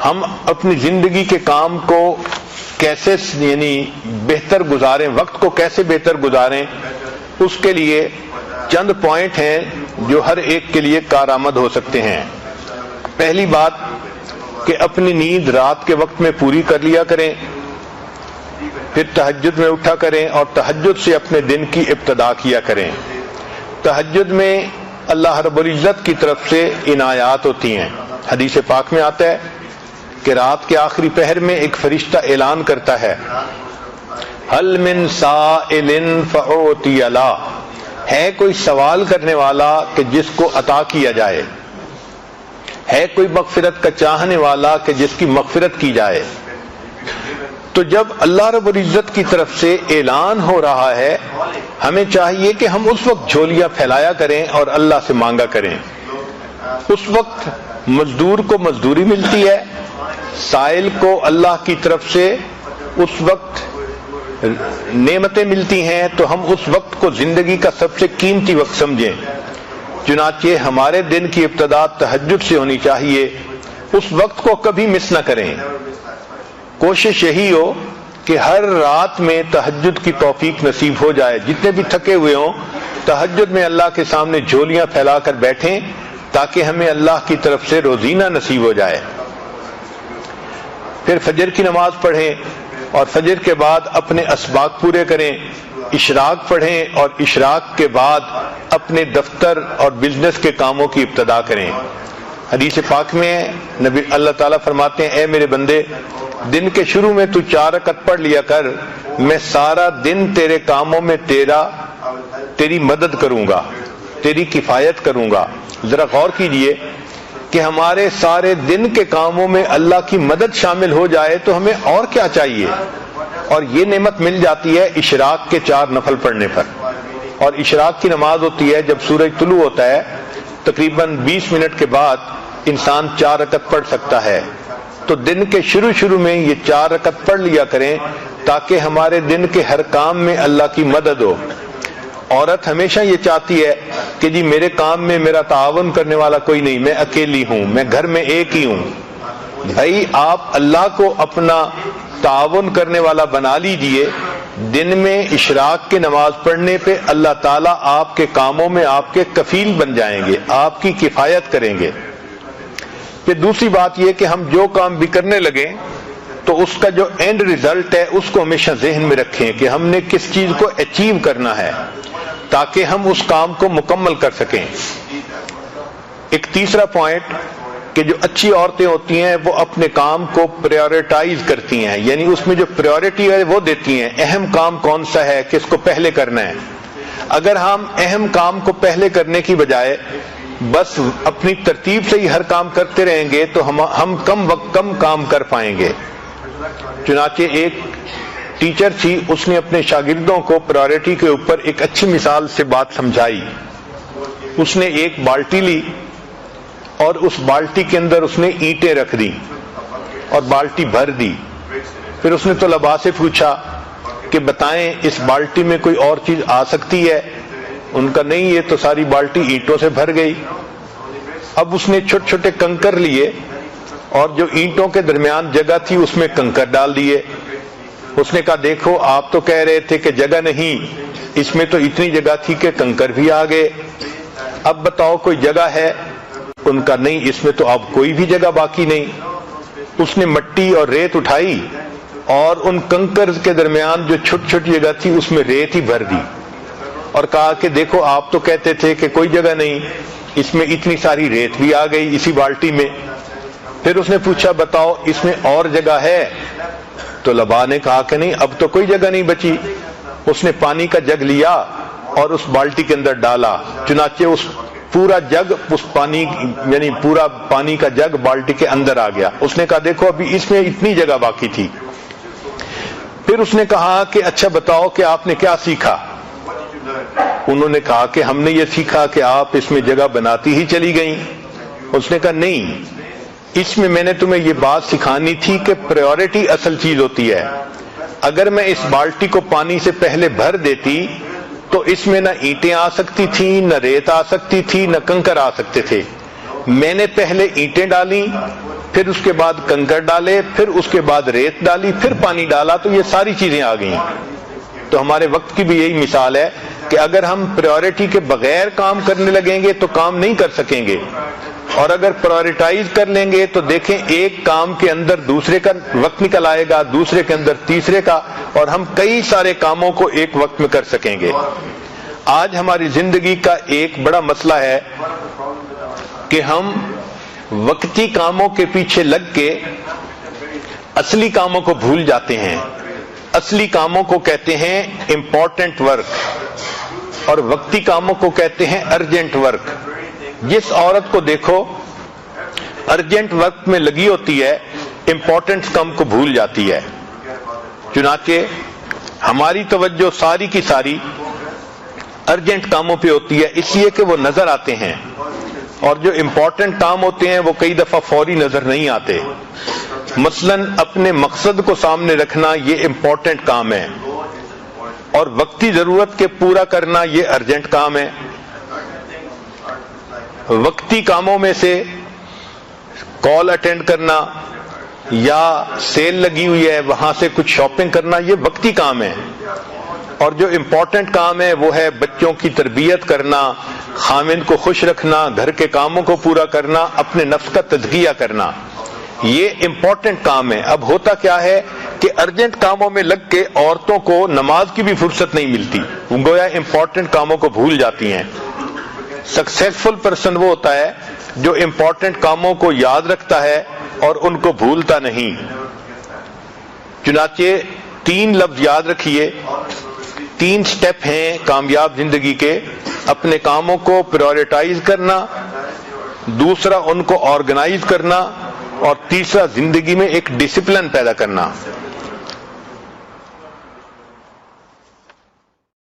ہم اپنی زندگی کے کام کو کیسے بہتر گزاریں، وقت کو کیسے بہتر گزاریں، اس کے لیے چند پوائنٹ ہیں جو ہر ایک کے لیے کارآمد ہو سکتے ہیں۔ پہلی بات کہ اپنی نیند رات کے وقت میں پوری کر لیا کریں، پھر تہجد میں اٹھا کریں اور تہجد سے اپنے دن کی ابتدا کیا کریں۔ تہجد میں اللہ رب العزت کی طرف سے عنایات ہوتی ہیں۔ حدیث پاک میں آتا ہے کہ رات کے آخری پہر میں ایک فرشتہ اعلان کرتا ہے، هل من سائل فأعطی له، ہے کوئی سوال کرنے والا کہ جس کو عطا کیا جائے، ہے کوئی مغفرت کا چاہنے والا کہ جس کی مغفرت کی جائے۔ تو جب اللہ رب العزت کی طرف سے اعلان ہو رہا ہے، ہمیں چاہیے کہ ہم اس وقت جھولیاں پھیلایا کریں اور اللہ سے مانگا کریں۔ اس وقت مزدور کو مزدوری ملتی ہے، سائل کو اللہ کی طرف سے اس وقت نعمتیں ملتی ہیں، تو ہم اس وقت کو زندگی کا سب سے قیمتی وقت سمجھیں۔ چنانچہ ہمارے دن کی ابتدا تہجد سے ہونی چاہیے، اس وقت کو کبھی مس نہ کریں۔ کوشش یہی ہو کہ ہر رات میں تہجد کی توفیق نصیب ہو جائے، جتنے بھی تھکے ہوئے ہوں تہجد میں اللہ کے سامنے جھولیاں پھیلا کر بیٹھیں تاکہ ہمیں اللہ کی طرف سے روزینہ نصیب ہو جائے۔ پھر فجر کی نماز پڑھیں اور فجر کے بعد اپنے اسباق پورے کریں، اشراق پڑھیں اور اشراق کے بعد اپنے دفتر اور بزنس کے کاموں کی ابتدا کریں۔ حدیث پاک میں نبی اللہ تعالیٰ فرماتے ہیں، اے میرے بندے، دن کے شروع میں تو 4 رکعت پڑھ لیا کر، میں سارا دن تیرے کاموں میں تیری مدد کروں گا، تیری کفایت کروں گا۔ ذرا غور کیجئے کہ ہمارے سارے دن کے کاموں میں اللہ کی مدد شامل ہو جائے تو ہمیں اور کیا چاہیے، اور یہ نعمت مل جاتی ہے اشراق کے 4 نفل پڑھنے پر۔ اور اشراق کی نماز ہوتی ہے جب سورج طلوع ہوتا ہے، تقریباً 20 منٹ کے بعد انسان 4 رکعت پڑھ سکتا ہے۔ تو دن کے شروع میں یہ 4 رکعت پڑھ لیا کریں تاکہ ہمارے دن کے ہر کام میں اللہ کی مدد ہو۔ عورت ہمیشہ یہ چاہتی ہے کہ جی میرے کام میں میرا تعاون کرنے والا کوئی نہیں، میں اکیلی ہوں، میں گھر میں ایک ہی ہوں۔ بھائی آپ اللہ کو اپنا تعاون کرنے والا بنا لیجئے، دن میں اشراق کی نماز پڑھنے پہ اللہ تعالیٰ آپ کے کاموں میں آپ کے کفیل بن جائیں گے، آپ کی کفایت کریں گے۔ پھر دوسری بات یہ کہ ہم جو کام بھی کرنے لگیں تو اس کا جو اینڈ ریزلٹ ہے اس کو ہمیشہ ذہن میں رکھیں کہ ہم نے کس چیز کو اچیو کرنا ہے تاکہ ہم اس کام کو مکمل کر سکیں۔ ایک تیسرا پوائنٹ کہ جو اچھی عورتیں ہوتی ہیں وہ اپنے کام کو پریورٹائز کرتی ہیں، یعنی اس میں جو پریورٹی ہے وہ دیتی ہیں، اہم کام کون سا ہے، کس کو پہلے کرنا ہے۔ اگر ہم اہم کام کو پہلے کرنے کی بجائے بس اپنی ترتیب سے ہی ہر کام کرتے رہیں گے تو ہم کم کام کر پائیں گے۔ چنانچہ ایک ٹیچر تھی، اس نے اپنے شاگردوں کو پرائورٹی کے اوپر ایک اچھی مثال سے بات سمجھائی۔ اس نے ایک بالٹی لی اور اس بالٹی کے اندر اس نے اینٹیں رکھ دی اور بالٹی بھر دی۔ پھر اس نے طلباء سے پوچھا کہ بتائیں اس بالٹی میں کوئی اور چیز آ سکتی ہے؟ ان کا نہیں، یہ تو ساری بالٹی اینٹوں سے بھر گئی۔ اب اس نے چھوٹے چھوٹے کنکر لیے اور جو اینٹوں کے درمیان جگہ تھی اس میں کنکر ڈال دیے۔ اس نے کہا دیکھو آپ تو کہہ رہے تھے کہ جگہ نہیں، اس میں تو اتنی جگہ تھی کہ کنکر بھی آ گئے، اب بتاؤ کوئی جگہ ہے؟ ان کا نہیں، اس میں تو اب کوئی بھی جگہ باقی نہیں۔ اس نے مٹی اور ریت اٹھائی اور ان کنکر کے درمیان جو چھوٹی چھوٹی جگہ تھی اس میں ریت ہی بھر دی اور کہا کہ دیکھو آپ تو کہتے تھے کہ کوئی جگہ نہیں، اس میں اتنی ساری ریت بھی آ گئی اسی بالٹی میں۔ پھر اس نے پوچھا بتاؤ اس میں اور جگہ ہے؟ تو طلباء نے کہا کہ نہیں، اب تو کوئی جگہ نہیں بچی۔ اس نے پانی کا جگ لیا اور اس بالٹی کے اندر ڈالا، چنانچہ اس پورا جگ اس پانی یعنی پورا پانی کا جگ بالٹی کے اندر آ گیا۔ اس نے کہا دیکھو ابھی اس میں اتنی جگہ باقی تھی۔ پھر اس نے کہا کہ اچھا بتاؤ کہ آپ نے کیا سیکھا؟ انہوں نے کہا کہ ہم نے یہ سیکھا کہ آپ اس میں جگہ بناتی ہی چلی گئیں۔ اس نے کہا نہیں، اس میں میں نے تمہیں یہ بات سکھانی تھی کہ پریورٹی اصل چیز ہوتی ہے۔ اگر میں اس بالٹی کو پانی سے پہلے بھر دیتی تو اس میں نہ اینٹیں آ سکتی تھیں، نہ ریت آ سکتی تھی، نہ کنکر آ سکتے تھے۔ میں نے پہلے اینٹیں ڈالیں پھر اس کے بعد کنکر ڈالے، پھر اس کے بعد ریت ڈالی، پھر پانی ڈالا، تو یہ ساری چیزیں آ گئیں۔ تو ہمارے وقت کی بھی یہی مثال ہے کہ اگر ہم پریورٹی کے بغیر کام کرنے لگیں گے تو کام نہیں کر سکیں گے، اور اگر پرائورٹائز کر لیں گے تو دیکھیں ایک کام کے اندر دوسرے کا وقت نکل آئے گا، دوسرے کے اندر تیسرے کا، اور ہم کئی سارے کاموں کو ایک وقت میں کر سکیں گے۔ آج ہماری زندگی کا ایک بڑا مسئلہ ہے کہ ہم وقتی کاموں کے پیچھے لگ کے اصلی کاموں کو بھول جاتے ہیں۔ اصلی کاموں کو کہتے ہیں امپورٹنٹ ورک، اور وقتی کاموں کو کہتے ہیں ارجنٹ ورک۔ جس عورت کو دیکھو ارجنٹ ورک میں لگی ہوتی ہے، امپورٹنٹ کام کو بھول جاتی ہے۔ چنانچہ ہماری توجہ ساری کی ساری ارجنٹ کاموں پہ ہوتی ہے، اس لیے کہ وہ نظر آتے ہیں، اور جو امپورٹنٹ کام ہوتے ہیں وہ کئی دفعہ فوری نظر نہیں آتے۔ مثلا اپنے مقصد کو سامنے رکھنا یہ امپورٹنٹ کام ہے، اور وقتی ضرورت کے پورا کرنا یہ ارجنٹ کام ہے۔ وقتی کاموں میں سے کال اٹینڈ کرنا یا سیل لگی ہوئی ہے وہاں سے کچھ شاپنگ کرنا یہ وقتی کام ہے، اور جو امپورٹنٹ کام ہے وہ ہے بچوں کی تربیت کرنا، خاوند کو خوش رکھنا، گھر کے کاموں کو پورا کرنا، اپنے نفس کا تزکیہ کرنا، یہ امپورٹنٹ کام ہے۔ اب ہوتا کیا ہے کہ ارجنٹ کاموں میں لگ کے عورتوں کو نماز کی بھی فرصت نہیں ملتی، گویا امپورٹنٹ کاموں کو بھول جاتی ہیں۔ سکسیسفل پرسن وہ ہوتا ہے جو امپورٹنٹ کاموں کو یاد رکھتا ہے اور ان کو بھولتا نہیں۔ چنانچہ 3 لفظ یاد رکھیے، 3 سٹیپ ہیں کامیاب زندگی کے: اپنے کاموں کو پریورٹائز کرنا، دوسرا ان کو آرگنائز کرنا، اور تیسرا زندگی میں ایک ڈسپلن پیدا کرنا۔